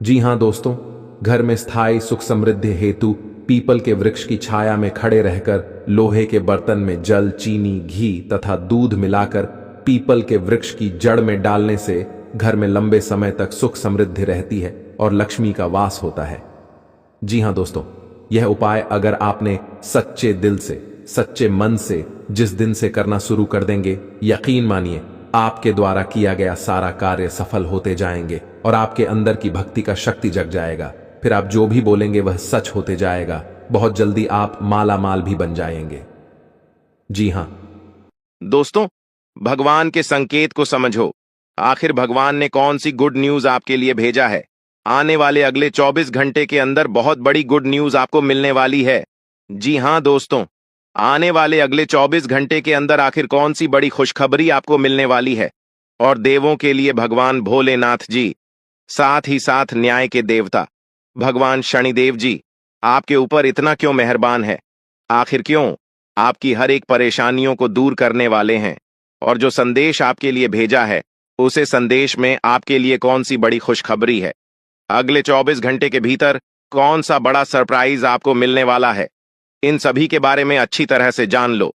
जी हां दोस्तों, घर में स्थायी सुख समृद्धि हेतु पीपल के वृक्ष की छाया में खड़े रहकर लोहे के बर्तन में जल, चीनी, घी तथा दूध मिलाकर पीपल के वृक्ष की जड़ में डालने से घर में लंबे समय तक सुख समृद्धि रहती है और लक्ष्मी का वास होता है। जी हां दोस्तों, यह उपाय अगर आपने सच्चे दिल से, सच्चे मन से जिस दिन से करना शुरू कर देंगे, यकीन मानिए आपके द्वारा किया गया सारा कार्य सफल होते जाएंगे और आपके अंदर की भक्ति का शक्ति जग जाएगा। फिर आप जो भी बोलेंगे वह सच होते जाएगा। बहुत जल्दी आप माला माल भी बन जाएंगे। जी हां दोस्तों, भगवान के संकेत को समझो। आखिर भगवान ने कौन सी गुड न्यूज आपके लिए भेजा है? आने वाले अगले 24 घंटे के अंदर बहुत बड़ी गुड न्यूज आपको मिलने वाली है। जी हां दोस्तों, आने वाले अगले 24 घंटे के अंदर आखिर कौन सी बड़ी खुशखबरी आपको मिलने वाली है? और देवों के लिए भगवान भोलेनाथ जी, साथ ही साथ न्याय के देवता भगवान शनिदेव जी आपके ऊपर इतना क्यों मेहरबान है? आखिर क्यों? आपकी हर एक परेशानियों को दूर करने वाले हैं। और जो संदेश आपके लिए भेजा है उसे संदेश में आपके लिए कौन सी बड़ी खुशखबरी है? अगले 24 घंटे के भीतर कौन सा बड़ा सरप्राइज आपको मिलने वाला है? इन सभी के बारे में अच्छी तरह से जान लो।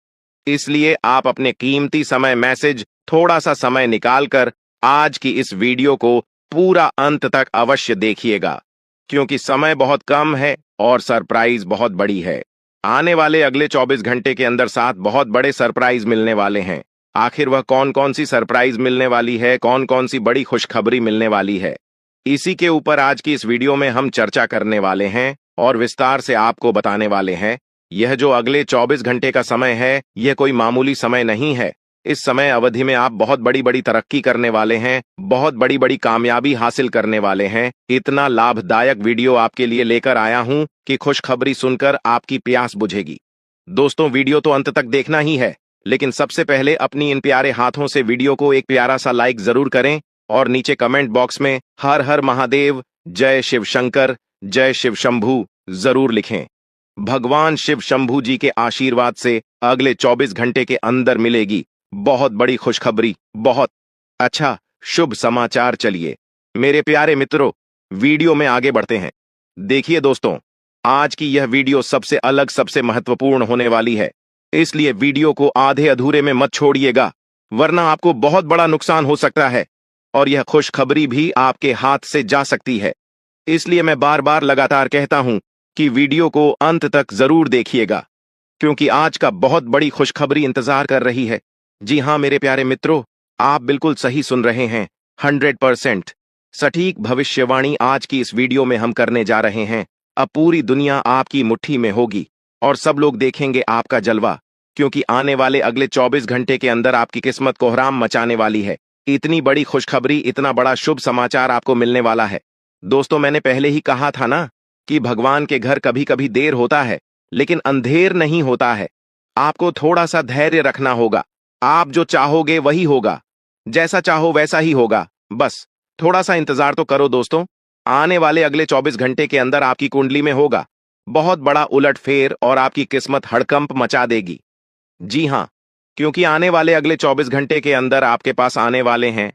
इसलिए आप अपने कीमती समय मैसेज थोड़ा सा समय निकालकर आज की इस वीडियो को पूरा अंत तक अवश्य देखिएगा, क्योंकि समय बहुत कम है और सरप्राइज बहुत बड़ी है। आने वाले अगले 24 घंटे के अंदर 7 बहुत बड़े सरप्राइज मिलने वाले हैं। आखिर वह कौन कौन सी सरप्राइज मिलने वाली है, कौन कौन सी बड़ी खुशखबरी मिलने वाली है, इसी के ऊपर आज की इस वीडियो में हम चर्चा करने वाले हैं और विस्तार से आपको बताने वाले हैं। यह जो अगले 24 घंटे का समय है, यह कोई मामूली समय नहीं है। इस समय अवधि में आप बहुत बड़ी बड़ी तरक्की करने वाले हैं, बहुत बड़ी बड़ी कामयाबी हासिल करने वाले हैं। इतना लाभदायक वीडियो आपके लिए लेकर आया हूं कि खुशखबरी सुनकर आपकी प्यास बुझेगी। दोस्तों, वीडियो तो अंत तक देखना ही है, लेकिन सबसे पहले अपनी इन प्यारे हाथों से वीडियो को एक प्यारा सा लाइक जरूर करें और नीचे कमेंट बॉक्स में हर हर महादेव, जय शिव शंकर, जय शिव शंभू जरूर लिखें। भगवान शिव शंभू जी के आशीर्वाद से अगले 24 घंटे के अंदर मिलेगी बहुत बड़ी खुशखबरी। बहुत अच्छा, शुभ समाचार। चलिए मेरे प्यारे मित्रों, वीडियो में आगे बढ़ते हैं। देखिए दोस्तों, आज की यह वीडियो सबसे अलग, सबसे महत्वपूर्ण होने वाली है, इसलिए वीडियो को आधे अधूरे में मत छोड़िएगा, वरना आपको बहुत बड़ा नुकसान हो सकता है और यह खुशखबरी भी आपके हाथ से जा सकती है। इसलिए मैं बार बार लगातार कहता हूं कि वीडियो को अंत तक जरूर देखिएगा, क्योंकि आज का बहुत बड़ी खुशखबरी इंतजार कर रही है। जी हां मेरे प्यारे मित्रों, आप बिल्कुल सही सुन रहे हैं। 100% सटीक भविष्यवाणी आज की इस वीडियो में हम करने जा रहे हैं। अब पूरी दुनिया आपकी मुट्ठी में होगी और सब लोग देखेंगे आपका जलवा, क्योंकि आने वाले अगले 24 घंटे के अंदर आपकी किस्मत कोहराम मचाने वाली है। इतनी बड़ी खुशखबरी, इतना बड़ा शुभ समाचार आपको मिलने वाला है। दोस्तों, मैंने पहले ही कहा था ना कि भगवान के घर कभी कभी देर होता है, लेकिन अंधेर नहीं होता है। आपको थोड़ा सा धैर्य रखना होगा। आप जो चाहोगे वही होगा, जैसा चाहो वैसा ही होगा। बस थोड़ा सा इंतजार तो करो दोस्तों। आने वाले अगले 24 घंटे के अंदर आपकी कुंडली में होगा बहुत बड़ा उलटफेर और आपकी किस्मत हड़कंप मचा देगी। जी हां, क्योंकि आने वाले अगले 24 घंटे के अंदर आपके पास आने वाले हैं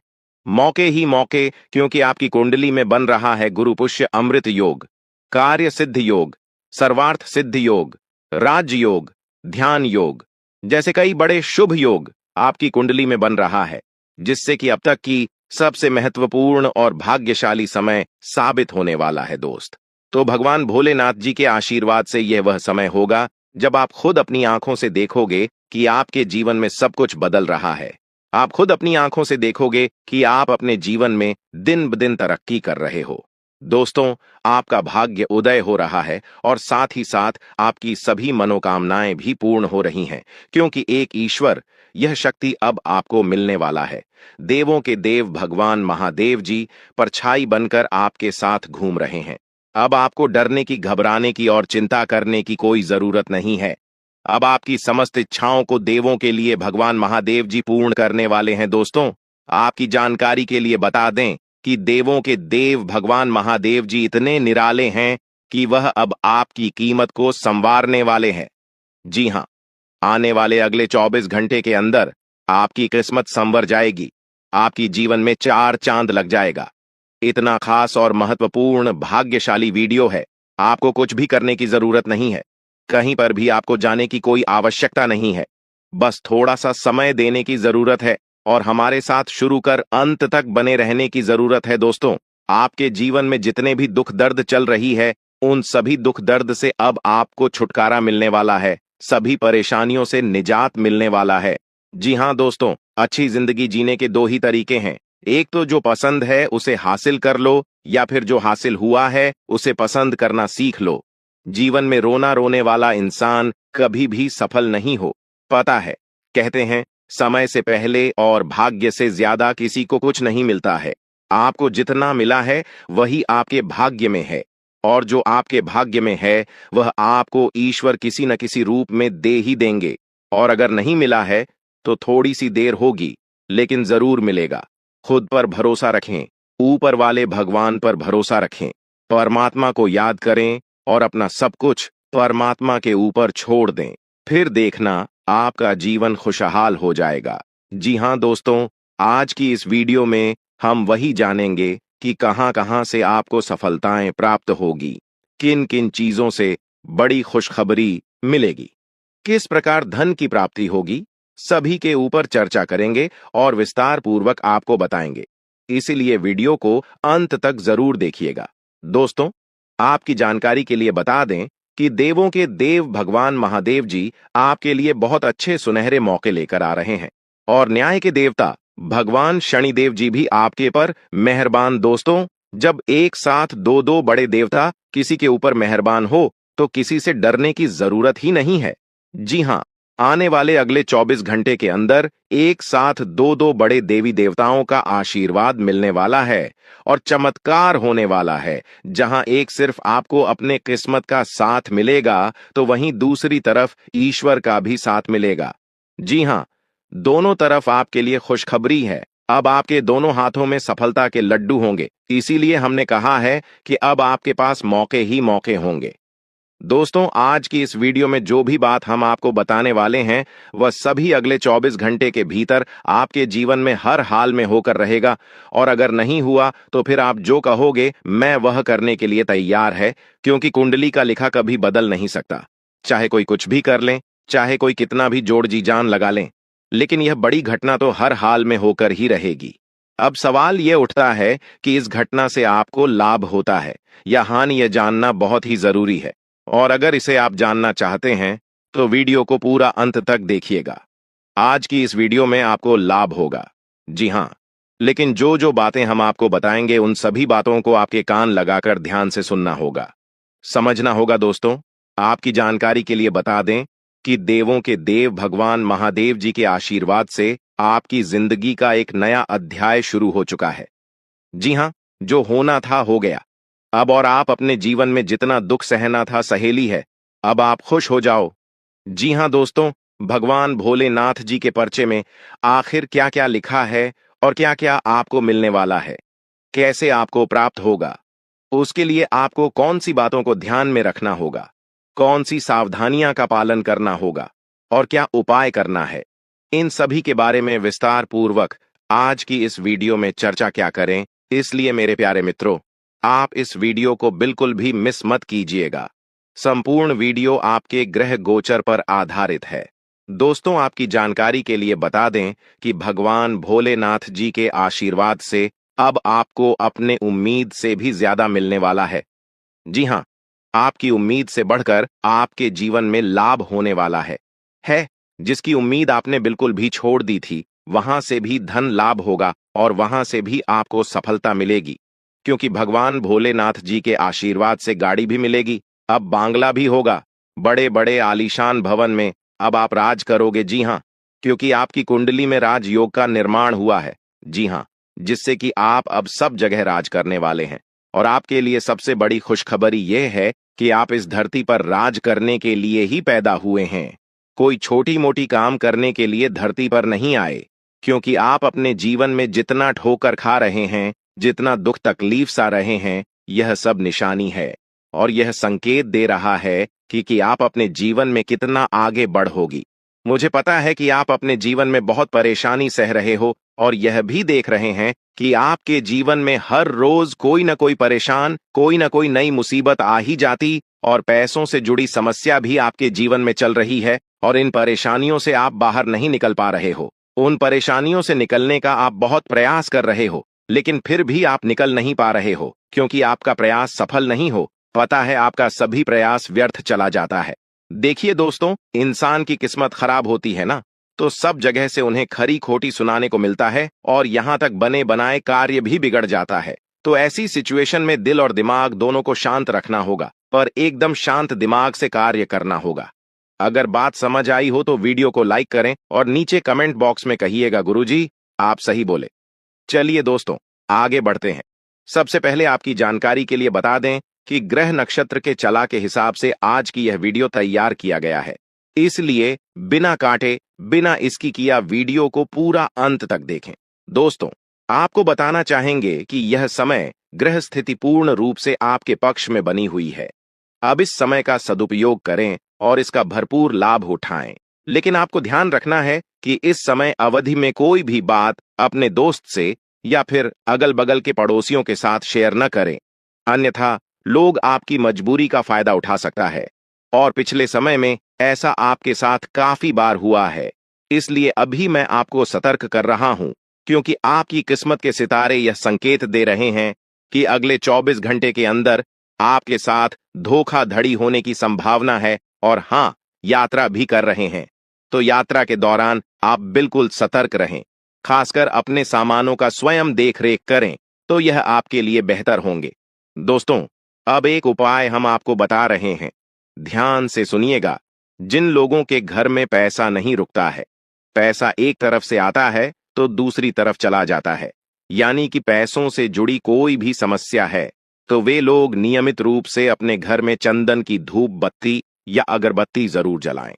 मौके ही मौके, क्योंकि आपकी कुंडली में बन रहा है गुरु पुष्य अमृत योग, कार्य सिद्ध योग, सर्वार्थ सिद्ध योग, राज योग, ध्यान योग जैसे कई बड़े शुभ योग आपकी कुंडली में बन रहा है, जिससे कि अब तक की सबसे महत्वपूर्ण और भाग्यशाली समय साबित होने वाला है दोस्त। तो भगवान भोलेनाथ जी के आशीर्वाद से यह वह समय होगा जब आप खुद अपनी आंखों से देखोगे कि आपके जीवन में सब कुछ बदल रहा है। आप खुद अपनी आंखों से देखोगे कि आप अपने जीवन में दिन ब दिन तरक्की कर रहे हो। दोस्तों, आपका भाग्य उदय हो रहा है और साथ ही साथ आपकी सभी मनोकामनाएं भी पूर्ण हो रही हैं, क्योंकि एक ईश्वर, यह शक्ति अब आपको मिलने वाला है। देवों के देव भगवान महादेव जी परछाई बनकर आपके साथ घूम रहे हैं। अब आपको डरने की, घबराने की और चिंता करने की कोई जरूरत नहीं है। अब आपकी समस्त इच्छाओं को देवों के लिए भगवान महादेव जी पूर्ण करने वाले हैं। दोस्तों, आपकी जानकारी के लिए बता दें कि देवों के देव भगवान महादेव जी इतने निराले हैं कि वह अब आपकी कीमत को संवारने वाले हैं। जी हां, आने वाले अगले 24 घंटे के अंदर आपकी किस्मत संवर जाएगी। आपकी जीवन में 4 चांद लग जाएगा। इतना खास और महत्वपूर्ण भाग्यशाली वीडियो है, आपको कुछ भी करने की जरूरत नहीं है। कहीं पर भी आपको जाने की कोई आवश्यकता नहीं है। बस थोड़ा सा समय देने की जरूरत है और हमारे साथ शुरू कर अंत तक बने रहने की जरूरत है। दोस्तों, आपके जीवन में जितने भी दुख दर्द चल रही है, उन सभी दुख दर्द से अब आपको छुटकारा मिलने वाला है। सभी परेशानियों से निजात मिलने वाला है। जी हां दोस्तों, अच्छी जिंदगी जीने के 2 ही तरीके हैं। एक तो जो पसंद है उसे हासिल कर लो, या फिर जो हासिल हुआ है उसे पसंद करना सीख लो। जीवन में रोना रोने वाला इंसान कभी भी सफल नहीं हो। पता है, कहते हैं समय से पहले और भाग्य से ज्यादा किसी को कुछ नहीं मिलता है। आपको जितना मिला है वही आपके भाग्य में है, और जो आपके भाग्य में है वह आपको ईश्वर किसी न किसी रूप में दे ही देंगे। और अगर नहीं मिला है तो थोड़ी सी देर होगी, लेकिन जरूर मिलेगा। खुद पर भरोसा रखें, ऊपर वाले भगवान पर भरोसा रखें, परमात्मा को याद करें और अपना सब कुछ परमात्मा के ऊपर छोड़ दें। फिर देखना आपका जीवन खुशहाल हो जाएगा। जी हां दोस्तों, आज की इस वीडियो में हम वही जानेंगे कि कहां-कहां से आपको सफलताएं प्राप्त होगी, किन किन चीजों से बड़ी खुशखबरी मिलेगी, किस प्रकार धन की प्राप्ति होगी, सभी के ऊपर चर्चा करेंगे और विस्तार पूर्वक आपको बताएंगे। इसीलिए वीडियो को अंत तक जरूर देखिएगा। दोस्तों, आपकी जानकारी के लिए बता दें कि देवों के देव भगवान महादेव जी आपके लिए बहुत अच्छे सुनहरे मौके लेकर आ रहे हैं, और न्याय के देवता भगवान शनिदेव जी भी आपके पर मेहरबान। दोस्तों, जब एक साथ 2-2 बड़े देवता किसी के ऊपर मेहरबान हो तो किसी से डरने की जरूरत ही नहीं है। जी हां, आने वाले अगले 24 घंटे के अंदर एक साथ 2-2 बड़े देवी देवताओं का आशीर्वाद मिलने वाला है और चमत्कार होने वाला है। जहां एक सिर्फ आपको अपने किस्मत का साथ मिलेगा, तो वहीं दूसरी तरफ ईश्वर का भी साथ मिलेगा। जी हां, दोनों तरफ आपके लिए खुशखबरी है। अब आपके दोनों हाथों में सफलता के लड्डू होंगे। इसीलिए हमने कहा है कि अब आपके पास मौके ही मौके होंगे। दोस्तों, आज की इस वीडियो में जो भी बात हम आपको बताने वाले हैं वह सभी अगले 24 घंटे के भीतर आपके जीवन में हर हाल में होकर रहेगा। और अगर नहीं हुआ तो फिर आप जो कहोगे मैं वह करने के लिए तैयार है, क्योंकि कुंडली का लिखा कभी बदल नहीं सकता। चाहे कोई कुछ भी कर लें, चाहे कोई कितना भी जोड़ जी जान लगा लें, लेकिन यह बड़ी घटना तो हर हाल में होकर ही रहेगी। अब सवाल यह उठता है कि इस घटना से आपको लाभ होता है या हानि, यह जानना बहुत ही जरूरी है। और अगर इसे आप जानना चाहते हैं तो वीडियो को पूरा अंत तक देखिएगा। आज की इस वीडियो में आपको लाभ होगा, जी हां, लेकिन जो जो बातें हम आपको बताएंगे उन सभी बातों को आपके कान लगाकर ध्यान से सुनना होगा, समझना होगा। दोस्तों, आपकी जानकारी के लिए बता दें कि देवों के देव भगवान महादेव जी के आशीर्वाद से आपकी जिंदगी का एक नया अध्याय शुरू हो चुका है। जी हां, जो होना था हो गया अब, और आप अपने जीवन में जितना दुख सहना था सहेली है। अब आप खुश हो जाओ। जी हां दोस्तों, भगवान भोलेनाथ जी के पर्चे में आखिर क्या क्या लिखा है और क्या क्या आपको मिलने वाला है, कैसे आपको प्राप्त होगा, उसके लिए आपको कौन सी बातों को ध्यान में रखना होगा, कौन सी सावधानियां का पालन करना होगा और क्या उपाय करना है, इन सभी के बारे में विस्तार पूर्वक आज की इस वीडियो में चर्चा क्या करें। इसलिए मेरे प्यारे मित्रों, आप इस वीडियो को बिल्कुल भी मिस मत कीजिएगा। संपूर्ण वीडियो आपके ग्रह गोचर पर आधारित है। दोस्तों, आपकी जानकारी के लिए बता दें कि भगवान भोलेनाथ जी के आशीर्वाद से अब आपको अपने उम्मीद से भी ज्यादा मिलने वाला है। जी हां, आपकी उम्मीद से बढ़कर आपके जीवन में लाभ होने वाला है। जिसकी उम्मीद आपने बिल्कुल भी छोड़ दी थी, वहां से भी धन लाभ होगा और वहां से भी आपको सफलता मिलेगी, क्योंकि भगवान भोलेनाथ जी के आशीर्वाद से गाड़ी भी मिलेगी, अब बांग्ला भी होगा, बड़े बड़े आलीशान भवन में अब आप राज करोगे। जी हां, क्योंकि आपकी कुंडली में राजयोग का निर्माण हुआ है। जी हां, जिससे कि आप अब सब जगह राज करने वाले हैं। और आपके लिए सबसे बड़ी खुशखबरी यह है कि आप इस धरती पर राज करने के लिए ही पैदा हुए हैं। कोई छोटी मोटी काम करने के लिए धरती पर नहीं आए, क्योंकि आप अपने जीवन में जितना ठोकर खा रहे हैं, जितना दुख तकलीफ सा रहे हैं, यह सब निशानी है और यह संकेत दे रहा है कि आप अपने जीवन में कितना आगे बढ़ोगी। मुझे पता है कि आप अपने जीवन में बहुत परेशानी सह रहे हो और यह भी देख रहे हैं कि आपके जीवन में हर रोज कोई न कोई परेशान, कोई न कोई नई मुसीबत आ ही जाती और पैसों से जुड़ी समस्या भी आपके जीवन में चल रही है और इन परेशानियों से आप बाहर नहीं निकल पा रहे हो। उन परेशानियों से निकलने का आप बहुत प्रयास कर रहे हो, लेकिन फिर भी आप निकल नहीं पा रहे हो, क्योंकि आपका प्रयास सफल नहीं हो। पता है, आपका सभी प्रयास व्यर्थ चला जाता है। देखिए दोस्तों, इंसान की किस्मत खराब होती है ना, तो सब जगह से उन्हें खरी खोटी सुनाने को मिलता है और यहां तक बने बनाए कार्य भी बिगड़ जाता है। तो ऐसी सिचुएशन में दिल और दिमाग दोनों को शांत रखना होगा, पर एकदम शांत दिमाग से कार्य करना होगा। अगर बात समझ आई हो तो वीडियो को लाइक करें और नीचे कमेंट बॉक्स में कहिएगा गुरुजी आप सही बोले। चलिए दोस्तों, आगे बढ़ते हैं। सबसे पहले आपकी जानकारी के लिए बता दें कि ग्रह नक्षत्र के चला के हिसाब से आज की यह वीडियो तैयार किया गया है, इसलिए बिना काटे, बिना इसकी किया वीडियो को पूरा अंत तक देखें। दोस्तों, आपको बताना चाहेंगे कि यह समय ग्रह स्थिति पूर्ण रूप से आपके पक्ष में बनी हुई है। अब इस समय का सदुपयोग करें और इसका भरपूर लाभ उठाएं। लेकिन आपको ध्यान रखना है कि इस समय अवधि में कोई भी बात अपने दोस्त से या फिर अगल बगल के पड़ोसियों के साथ शेयर न करें, अन्यथा लोग आपकी मजबूरी का फायदा उठा सकता है। और पिछले समय में ऐसा आपके साथ काफी बार हुआ है, इसलिए अभी मैं आपको सतर्क कर रहा हूं, क्योंकि आपकी किस्मत के सितारे यह संकेत दे रहे हैं कि अगले 24 घंटे के अंदर आपके साथ धोखाधड़ी होने की संभावना है। और हां, यात्रा भी कर रहे हैं, तो यात्रा के दौरान आप बिल्कुल सतर्क रहें, खासकर अपने सामानों का स्वयं देखरेख करें, तो यह आपके लिए बेहतर होंगे। दोस्तों, अब एक उपाय हम आपको बता रहे हैं, ध्यान से सुनिएगा। जिन लोगों के घर में पैसा नहीं रुकता है, पैसा एक तरफ से आता है तो दूसरी तरफ चला जाता है, यानी कि पैसों से जुड़ी कोई भी समस्या है, तो वे लोग नियमित रूप से अपने घर में चंदन की धूप बत्ती या अगरबत्ती जरूर जलाएं।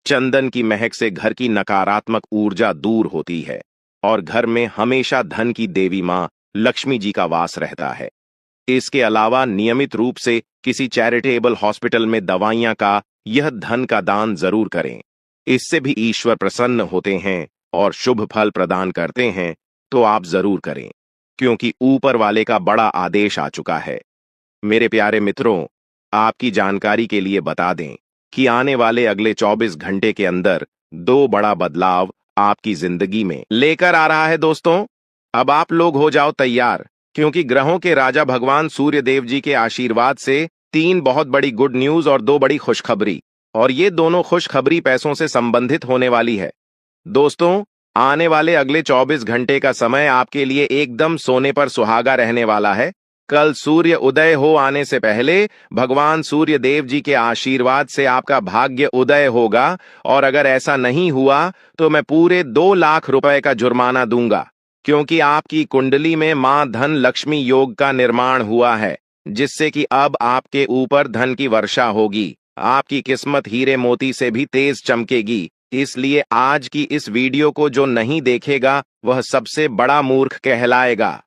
चंदन की महक से घर की नकारात्मक ऊर्जा दूर होती है और घर में हमेशा धन की देवी मां लक्ष्मी जी का वास रहता है। इसके अलावा नियमित रूप से किसी चैरिटेबल हॉस्पिटल में दवाइयां का यह धन का दान जरूर करें। इससे भी ईश्वर प्रसन्न होते हैं और शुभ फल प्रदान करते हैं, तो आप जरूर करें, क्योंकि ऊपर वाले का बड़ा आदेश आ चुका है। मेरे प्यारे मित्रों, आपकी जानकारी के लिए बता दें कि आने वाले अगले 24 घंटे के अंदर 2 बड़ा बदलाव आपकी जिंदगी में लेकर आ रहा है। दोस्तों, अब आप लोग हो जाओ तैयार, क्योंकि ग्रहों के राजा भगवान सूर्य देव जी के आशीर्वाद से 3 बहुत बड़ी गुड न्यूज और 2 बड़ी खुशखबरी, और ये दोनों खुशखबरी पैसों से संबंधित होने वाली है। दोस्तों, आने वाले अगले 24 घंटे का समय आपके लिए एकदम सोने पर सुहागा रहने वाला है। कल सूर्य उदय हो आने से पहले भगवान सूर्य देव जी के आशीर्वाद से आपका भाग्य उदय होगा, और अगर ऐसा नहीं हुआ तो मैं पूरे 2 लाख रुपए का जुर्माना दूंगा, क्योंकि आपकी कुंडली में मां धन लक्ष्मी योग का निर्माण हुआ है, जिससे कि अब आपके ऊपर धन की वर्षा होगी। आपकी किस्मत हीरे मोती से भी तेज चमकेगी। इसलिए आज की इस वीडियो को जो नहीं देखेगा वह सबसे बड़ा मूर्ख कहलाएगा।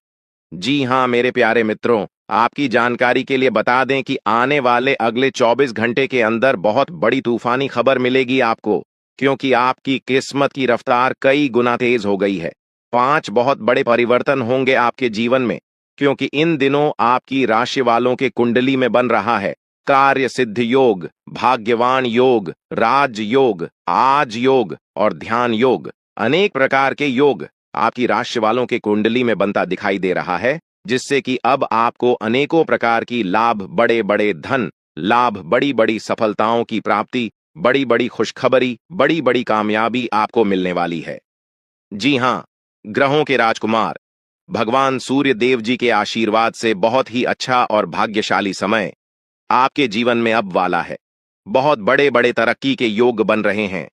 जी हां मेरे प्यारे मित्रों, आपकी जानकारी के लिए बता दें कि आने वाले अगले 24 घंटे के अंदर बहुत बड़ी तूफानी खबर मिलेगी आपको, क्योंकि आपकी किस्मत की रफ्तार कई गुना तेज हो गई है। 5 बहुत बड़े परिवर्तन होंगे आपके जीवन में, क्योंकि इन दिनों आपकी राशि वालों के कुंडली में बन रहा है कार्य सिद्ध योग, भाग्यवान योग, राज योग, आज योग और ध्यान योग। अनेक प्रकार के योग आपकी राशि वालों के कुंडली में बनता दिखाई दे रहा है, जिससे कि अब आपको अनेकों प्रकार की लाभ, बड़े बड़े धन लाभ, बड़ी बड़ी सफलताओं की प्राप्ति, बड़ी बड़ी खुशखबरी, बड़ी बड़ी कामयाबी आपको मिलने वाली है। जी हां, ग्रहों के राजकुमार भगवान सूर्य देव जी के आशीर्वाद से बहुत ही अच्छा और भाग्यशाली समय आपके जीवन में अब वाला है। बहुत बड़े बड़े तरक्की के योग बन रहे हैं।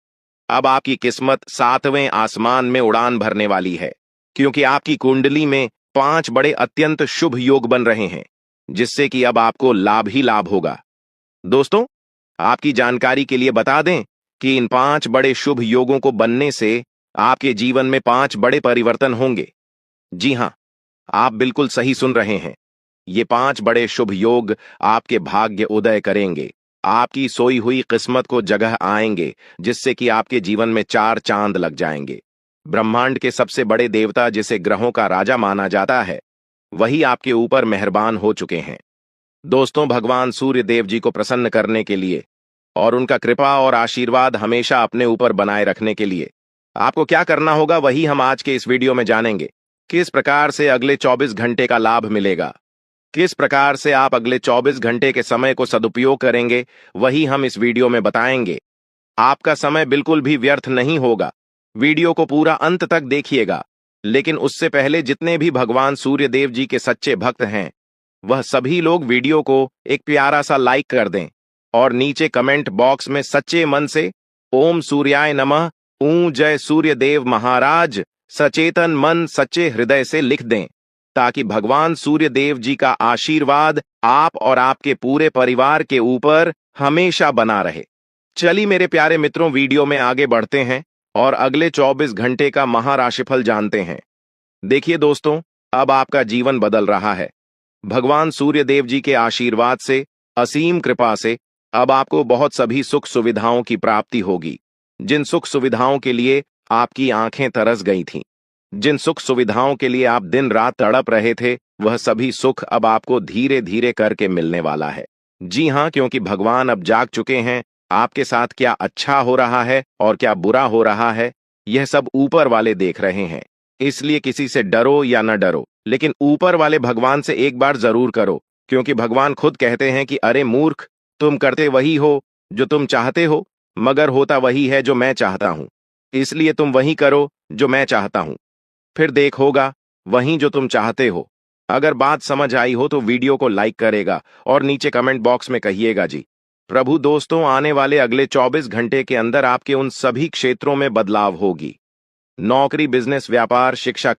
अब आपकी किस्मत 7वें आसमान में उड़ान भरने वाली है, क्योंकि आपकी कुंडली में 5 बड़े अत्यंत शुभ योग बन रहे हैं, जिससे कि अब आपको लाभ ही लाभ होगा। दोस्तों, आपकी जानकारी के लिए बता दें कि इन 5 बड़े शुभ योगों को बनने से आपके जीवन में 5 बड़े परिवर्तन होंगे। जी हां, आप बिल्कुल सही सुन रहे हैं। ये 5 बड़े शुभ योग आपके भाग्य उदय करेंगे, आपकी सोई हुई किस्मत को जगह आएंगे, जिससे कि आपके जीवन में 4 चांद लग जाएंगे। ब्रह्मांड के सबसे बड़े देवता, जिसे ग्रहों का राजा माना जाता है, वही आपके ऊपर मेहरबान हो चुके हैं। दोस्तों, भगवान सूर्य देव जी को प्रसन्न करने के लिए और उनका कृपा और आशीर्वाद हमेशा अपने ऊपर बनाए रखने के लिए आपको क्या करना होगा, वही हम आज के इस वीडियो में जानेंगे। किस प्रकार से अगले 24 घंटे का लाभ मिलेगा, किस प्रकार से आप अगले 24 घंटे के समय को सदुपयोग करेंगे, वही हम इस वीडियो में बताएंगे। आपका समय बिल्कुल भी व्यर्थ नहीं होगा। वीडियो को पूरा अंत तक देखिएगा, लेकिन उससे पहले जितने भी भगवान सूर्य देव जी के सच्चे भक्त हैं, वह सभी लोग वीडियो को एक प्यारा सा लाइक कर दें और नीचे कमेंट बॉक्स में सच्चे मन से ओम सूर्याय नमः, ऊं जय सूर्य देव महाराज, सचेतन मन सच्चे हृदय से लिख दें, ताकि भगवान सूर्य देव जी का आशीर्वाद आप और आपके पूरे परिवार के ऊपर हमेशा बना रहे। चलिए मेरे प्यारे मित्रों, वीडियो में आगे बढ़ते हैं और अगले 24 घंटे का महाराशिफल जानते हैं। देखिए दोस्तों, अब आपका जीवन बदल रहा है। भगवान सूर्य देव जी के आशीर्वाद से, असीम कृपा से अब आपको बहुत सभी सुख सुविधाओं की प्राप्ति होगी। जिन सुख सुविधाओं के लिए आपकी आंखें तरस गई थीं, जिन सुख सुविधाओं के लिए आप दिन रात तड़प रहे थे, वह सभी सुख अब आपको धीरे धीरे करके मिलने वाला है। जी हां, क्योंकि भगवान अब जाग चुके हैं। आपके साथ क्या अच्छा हो रहा है और क्या बुरा हो रहा है, यह सब ऊपर वाले देख रहे हैं। इसलिए किसी से डरो या न डरो, लेकिन ऊपर वाले भगवान से एक बार जरूर करो, क्योंकि भगवान खुद कहते हैं कि अरे मूर्ख, तुम करते वही हो जो तुम चाहते हो, मगर होता वही है जो मैं चाहता हूं। इसलिए तुम वही करो जो मैं चाहता हूं, फिर देख होगा वही जो तुम चाहते हो। अगर बात समझ आई हो तो वीडियो को लाइक करेगा और नीचे कमेंट बॉक्स में कहिएगा जी प्रभु। दोस्तों, आने वाले अगले 24 घंटे के अंदर आपके उन सभी क्षेत्रों में बदलाव होगी। नौकरी, बिजनेस, व्यापार, शिक्षा,